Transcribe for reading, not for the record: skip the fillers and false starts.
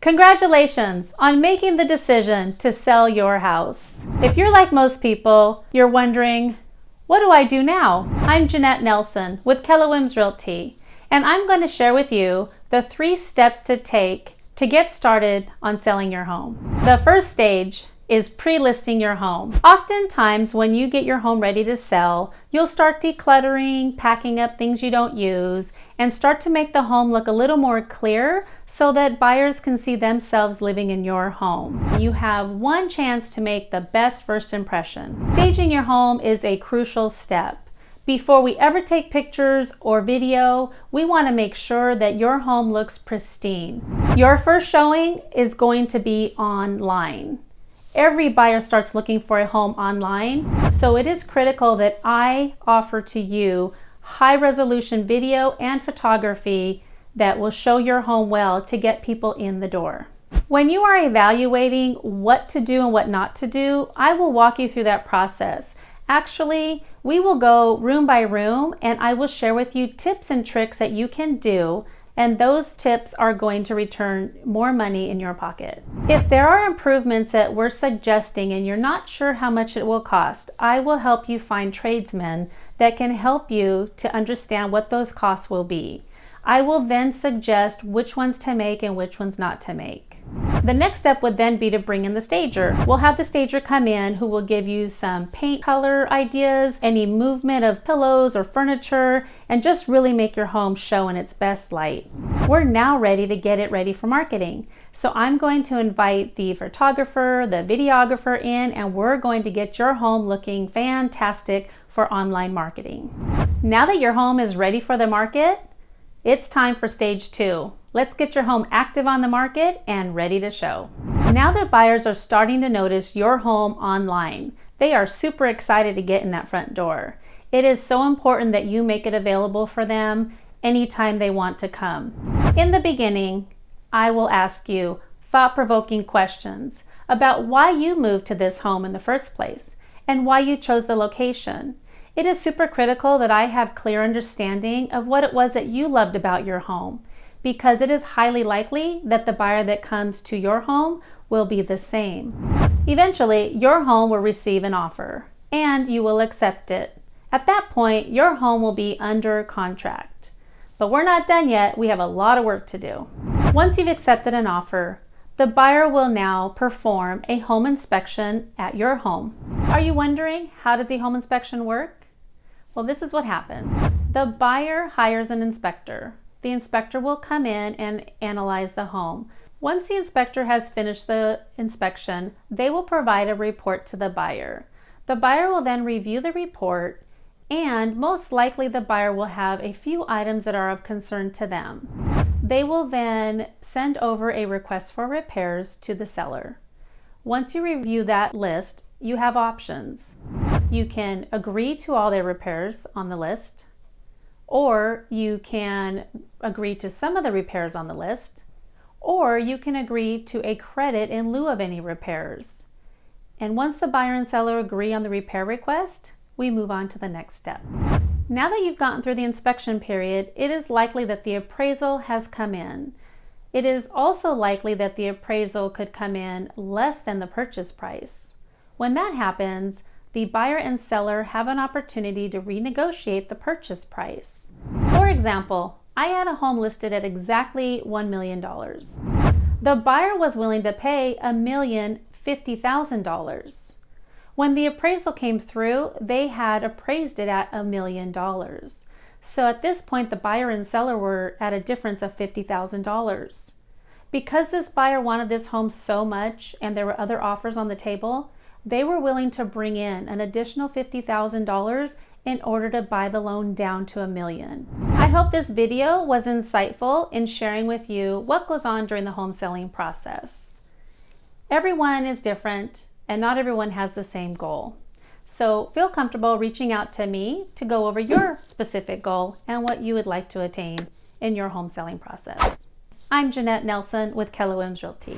Congratulations on making the decision to sell your house. If you're like most people, you're wondering, what do I do now? I'm Jeanette Nelson with Keller Williams Realty, and I'm going to share with you the 3 steps to take to get started on selling your home. The first stage is pre-listing your home. Oftentimes when you get your home ready to sell, you'll start decluttering, packing up things you don't use, and start to make the home look a little more clear so that buyers can see themselves living in your home. You have one chance to make the best first impression. Staging your home is a crucial step. Before we ever take pictures or video, we want to make sure that your home looks pristine. Your first showing is going to be online. Every buyer starts looking for a home online, so it is critical that I offer to you high-resolution video and photography that will show your home well to get people in the door. When you are evaluating what to do and what not to do, I will walk you through that process. Actually, we will go room by room and I will share with you tips and tricks that you can do, and those tips are going to return more money in your pocket. If there are improvements that we're suggesting and you're not sure how much it will cost, I will help you find tradesmen that can help you to understand what those costs will be. I will then suggest which ones to make and which ones not to make. The next step would then be to bring in the stager. We'll have the stager come in who will give you some paint color ideas, any movement of pillows or furniture, and just really make your home show in its best light. We're now ready to get it ready for marketing. So I'm going to invite the photographer, the videographer in, and we're going to get your home looking fantastic for online marketing. Now that your home is ready for the market, it's time for stage 2. Let's get your home active on the market and ready to show. Now that buyers are starting to notice your home online, they are super excited to get in that front door. It is so important that you make it available for them anytime they want to come. In the beginning, I will ask you thought-provoking questions about why you moved to this home in the first place and why you chose the location. It is super critical that I have clear understanding of what it was that you loved about your home, because it is highly likely that the buyer that comes to your home will be the same. Eventually, your home will receive an offer and you will accept it. At that point, your home will be under contract. But we're not done yet. We have a lot of work to do. Once you've accepted an offer, the buyer will now perform a home inspection at your home. Are you wondering, how does the home inspection work? Well, this is what happens. The buyer hires an inspector. The inspector will come in and analyze the home. Once the inspector has finished the inspection, they will provide a report to the buyer. The buyer will then review the report, and most likely the buyer will have a few items that are of concern to them. They will then send over a request for repairs to the seller. Once you review that list, you have options. You can agree to all their repairs on the list, or you can agree to some of the repairs on the list, or you can agree to a credit in lieu of any repairs. And once the buyer and seller agree on the repair request, we move on to the next step. Now that you've gotten through the inspection period, it is likely that the appraisal has come in. It is also likely that the appraisal could come in less than the purchase price. When that happens, the buyer and seller have an opportunity to renegotiate the purchase price. For example, I had a home listed at exactly $1 million. The buyer was willing to pay $1,050,000. When the appraisal came through, they had appraised it at $1 million. So at this point, the buyer and seller were at a difference of $50,000. Because this buyer wanted this home so much and there were other offers on the table, they were willing to bring in an additional $50,000 in order to buy the loan down to $1 million. I hope this video was insightful in sharing with you what goes on during the home selling process. Everyone is different and not everyone has the same goal. So feel comfortable reaching out to me to go over your specific goal and what you would like to attain in your home selling process. I'm Jeanette Nelson with Keller Williams Realty.